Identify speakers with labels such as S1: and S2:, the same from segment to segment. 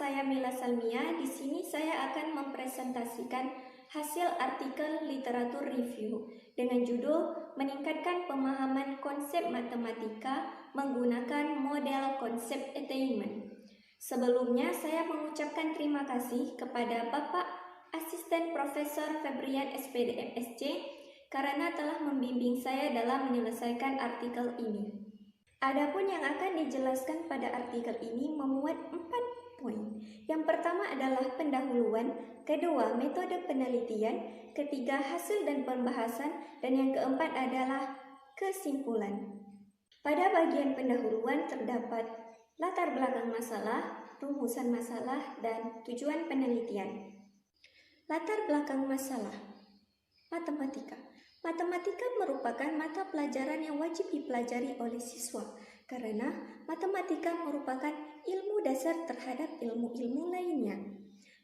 S1: saya Mila Salmia. Di sini saya akan mempresentasikan hasil artikel literatur review dengan judul Meningkatkan Pemahaman Konsep Matematika Menggunakan Model Konsep Attainment. Sebelumnya saya mengucapkan terima kasih kepada Bapak Asisten Profesor Febrian SPD MSc karena telah membimbing saya dalam menyelesaikan artikel ini. Adapun yang akan dijelaskan pada artikel ini memuat 4 poin. Yang pertama adalah pendahuluan, kedua metode penelitian, ketiga hasil dan pembahasan, dan yang keempat adalah kesimpulan. Pada bagian pendahuluan terdapat latar belakang masalah, rumusan masalah, dan tujuan penelitian. Latar belakang masalah. Matematika. Matematika merupakan mata pelajaran yang wajib dipelajari oleh siswa karena matematika merupakan ilmu dasar terhadap ilmu-ilmu lainnya.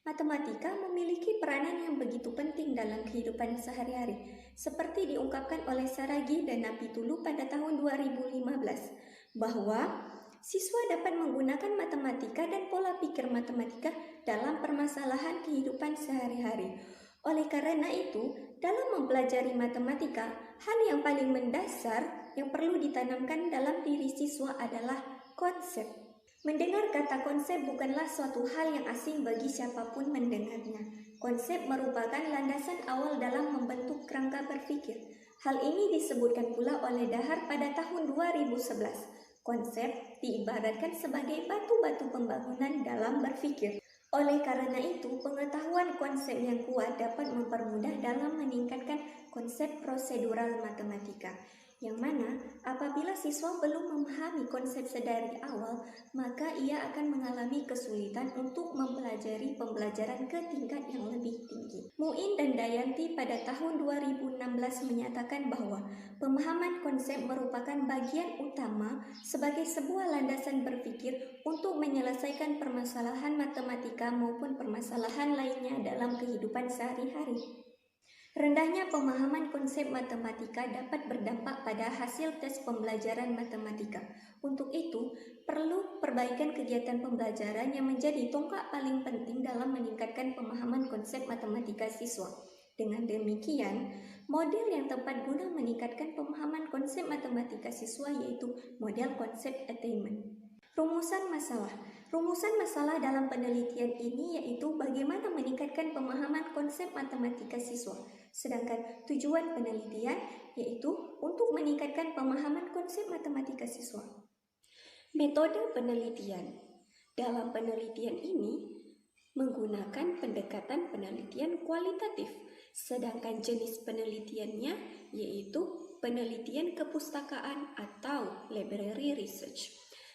S1: Matematika memiliki peranan yang begitu penting dalam kehidupan sehari-hari, seperti diungkapkan oleh Saragi dan Napitulu pada tahun 2015, bahwa siswa dapat menggunakan matematika dan pola pikir matematika dalam permasalahan kehidupan sehari-hari. Oleh karena itu, dalam mempelajari matematika, hal yang paling mendasar yang perlu ditanamkan dalam diri siswa adalah konsep. Mendengar kata konsep bukanlah suatu hal yang asing bagi siapapun mendengarnya. Konsep merupakan landasan awal dalam membentuk kerangka berpikir. Hal ini disebutkan pula oleh Dahar pada tahun 2011. Konsep diibaratkan sebagai batu-batu pembangunan dalam berpikir. Oleh karena itu, pengetahuan konsep yang kuat dapat mempermudah dalam meningkatkan konsep prosedural matematika, yang mana apabila siswa belum memahami konsep sedari awal, maka ia akan mengalami kesulitan untuk mempelajari pembelajaran ke tingkat yang lebih tinggi. Muin dan Dayanti pada tahun 2016 menyatakan bahwa pemahaman konsep merupakan bagian utama sebagai sebuah landasan berpikir untuk menyelesaikan permasalahan matematika maupun permasalahan lainnya dalam kehidupan sehari-hari. Rendahnya pemahaman konsep matematika dapat berdampak pada hasil tes pembelajaran matematika. Untuk itu, perlu perbaikan kegiatan pembelajaran yang menjadi tonggak paling penting dalam meningkatkan pemahaman konsep matematika siswa. Dengan demikian, model yang tepat guna meningkatkan pemahaman konsep matematika siswa yaitu model konsep attainment. Rumusan masalah. Rumusan masalah dalam penelitian ini yaitu bagaimana meningkatkan pemahaman konsep matematika siswa. Sedangkan tujuan penelitian yaitu untuk meningkatkan pemahaman konsep matematika siswa. Metode penelitian. Dalam penelitian ini menggunakan pendekatan penelitian kualitatif. Sedangkan jenis penelitiannya yaitu penelitian kepustakaan atau library research.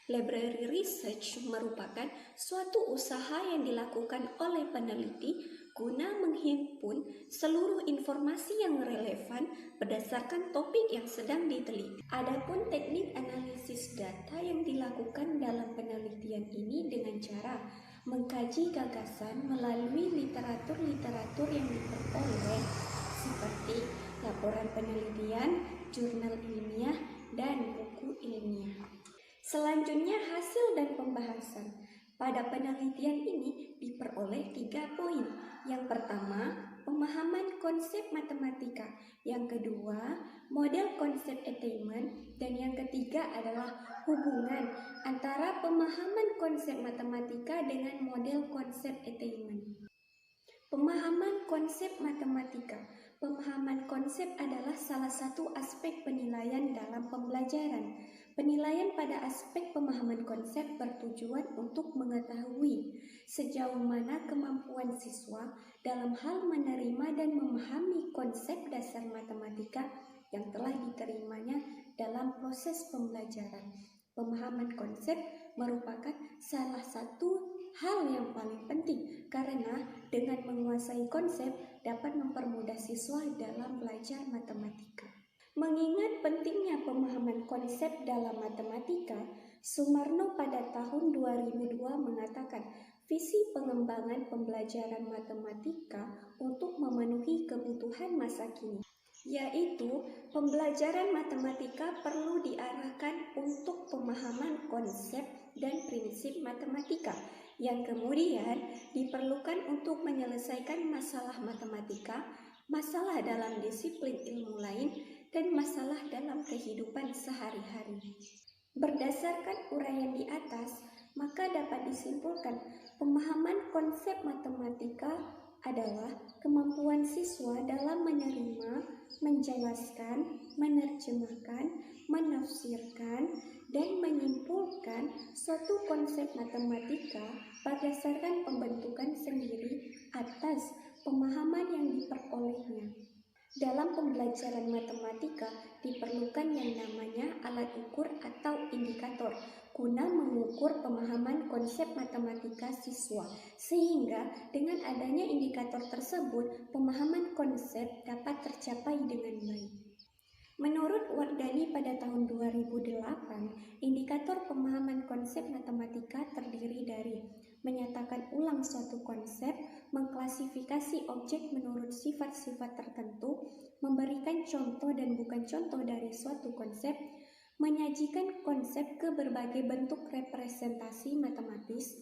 S1: Library research merupakan suatu usaha yang dilakukan oleh peneliti guna menghimpun seluruh informasi yang relevan berdasarkan topik yang sedang diteliti. Adapun teknik analisis data yang dilakukan dalam penelitian ini dengan cara mengkaji gagasan melalui literatur-literatur yang diperoleh seperti laporan penelitian, jurnal ilmiah, dan buku ilmiah. Selanjutnya hasil dan pembahasan. Pada penelitian ini diperoleh 3 poin. Yang pertama, pemahaman konsep matematika. Yang kedua, model konsep attainment. Dan yang ketiga adalah hubungan antara pemahaman konsep matematika dengan model konsep attainment. Pemahaman konsep matematika. Pemahaman konsep adalah salah satu aspek penilaian dalam pembelajaran. Penilaian pada aspek pemahaman konsep bertujuan untuk mengetahui sejauh mana kemampuan siswa dalam hal menerima dan memahami konsep dasar matematika yang telah diterimanya dalam proses pembelajaran. Pemahaman konsep merupakan salah satu hal yang paling penting karena dengan menguasai konsep dapat mempermudah siswa dalam belajar matematika. Mengingat pentingnya pemahaman konsep dalam matematika, Sumarno pada tahun 2002 mengatakan visi pengembangan pembelajaran matematika untuk memenuhi kebutuhan masa kini, yaitu pembelajaran matematika perlu diarahkan untuk pemahaman konsep dan prinsip matematika yang kemudian diperlukan untuk menyelesaikan masalah matematika, masalah dalam disiplin ilmu lain, dan masalah dalam kehidupan sehari-hari. Berdasarkan uraian di atas, maka dapat disimpulkan pemahaman konsep matematika adalah kemampuan siswa dalam menerima, menjelaskan, menerjemahkan, menafsirkan, dan menyimpulkan suatu konsep matematika berdasarkan pembentukan sendiri atas pemahaman yang diperolehnya. Dalam pembelajaran matematika diperlukan yang namanya alat ukur atau indikator guna mengukur pemahaman konsep matematika siswa, sehingga dengan adanya indikator tersebut pemahaman konsep dapat tercapai dengan baik. Menurut Wardani pada tahun 2008, indikator pemahaman konsep matematika terdiri dari menyatakan ulang suatu konsep, mengklasifikasi objek menurut sifat-sifat tertentu, memberikan contoh dan bukan contoh dari suatu konsep, menyajikan konsep ke berbagai bentuk representasi matematis,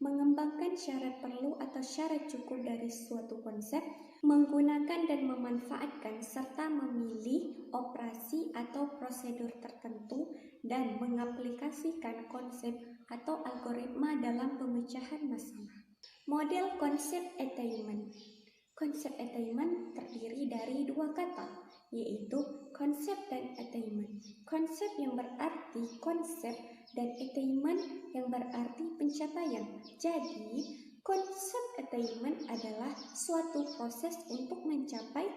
S1: mengembangkan syarat perlu atau syarat cukup dari suatu konsep, menggunakan dan memanfaatkan serta memilih operasi atau prosedur tertentu, dan mengaplikasikan konsep atau algoritma dalam pemecahan masalah. Model konsep attainment. Konsep attainment terdiri dari dua kata, yaitu konsep dan attainment. Konsep yang berarti konsep dan attainment yang berarti pencapaian. Jadi, konsep attainment adalah suatu proses untuk mencapai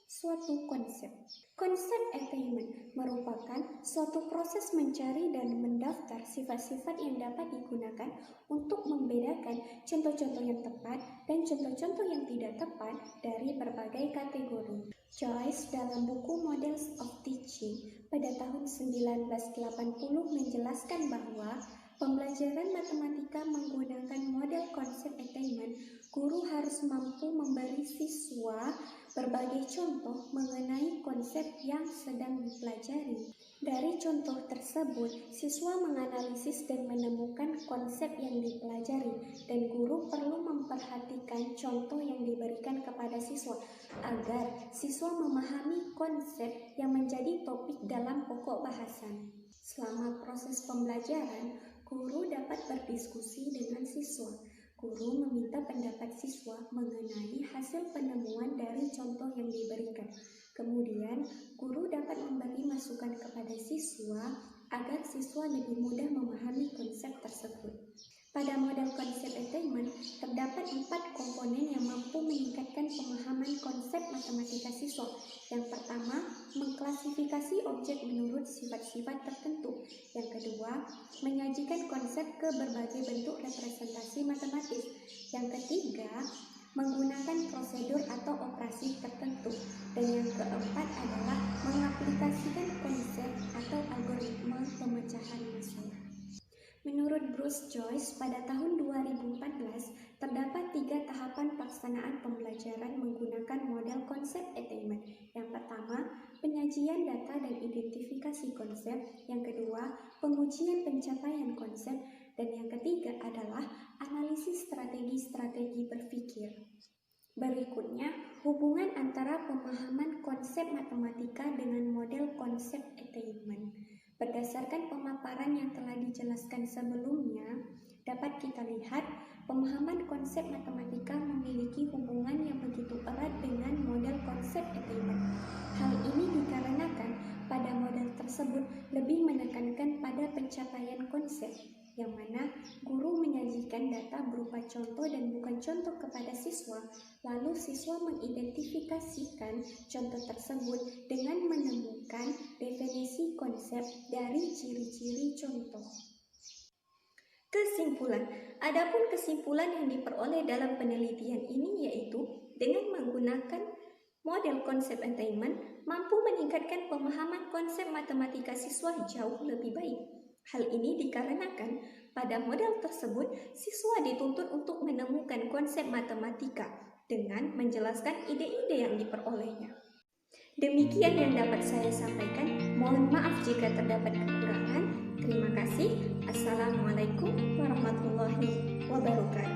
S1: suatu konsep. Konsep attainment merupakan suatu proses mencari dan mendaftar sifat-sifat yang dapat digunakan untuk membedakan contoh-contoh yang tepat dan contoh-contoh yang tidak tepat dari berbagai kategori. Joyce dalam buku Models of Teaching pada tahun 1980 menjelaskan bahwa pembelajaran matematika menggunakan model konsep attainment, guru harus mampu memberi siswa berbagai contoh mengenai konsep yang sedang dipelajari. Dari contoh tersebut, siswa menganalisis dan menemukan konsep yang dipelajari, dan guru perlu memperhatikan contoh yang diberikan kepada siswa agar siswa memahami konsep yang menjadi topik dalam pokok bahasan. Selama proses pembelajaran, guru dapat berdiskusi dengan siswa. Guru meminta pendapat siswa mengenai hasil penemuan dari contoh yang diberikan. Kemudian, guru dapat memberi masukan kepada siswa agar siswa lebih mudah memahami konsep tersebut. Pada model konsep attainment, terdapat 4 komponen yang mampu meningkatkan pemahaman konsep matematika siswa. Yang pertama, mengklasifikasi objek menurut sifat-sifat tertentu. Yang kedua, menyajikan konsep ke berbagai bentuk representasi matematis. Yang ketiga, menggunakan prosedur atau operasi tertentu. Dan yang keempat adalah mengaplikasikan konsep atau algoritma pemecahan masalah. Menurut Bruce Joyce, pada tahun 2014, terdapat 3 tahapan pelaksanaan pembelajaran menggunakan model konsep attainment. Yang pertama, penyajian data dan identifikasi konsep. Yang kedua, pengujian pencapaian konsep. Dan yang ketiga adalah analisis strategi-strategi berpikir. Berikutnya, hubungan antara pemahaman konsep matematika dengan model konsep attainment. Berdasarkan pemaparan yang telah dijelaskan sebelumnya, dapat kita lihat pemahaman konsep matematika memiliki hubungan yang begitu erat dengan model konsep attainment. Hal ini dikarenakan pada model tersebut lebih menekankan pada pencapaian konsep, yang mana guru menyajikan data berupa contoh dan bukan contoh kepada siswa, lalu siswa mengidentifikasikan contoh tersebut dengan menemukan definisi konsep dari ciri-ciri contoh. Kesimpulan. Adapun kesimpulan yang diperoleh dalam penelitian ini yaitu dengan menggunakan model konsep attainment mampu meningkatkan pemahaman konsep matematika siswa jauh lebih baik. Hal ini dikarenakan pada model tersebut siswa dituntut untuk menemukan konsep matematika dengan menjelaskan ide-ide yang diperolehnya. Demikian yang dapat saya sampaikan. Mohon maaf jika terdapat kekurangan. Terima kasih. Assalamualaikum warahmatullahi wabarakatuh. wabarakatuh.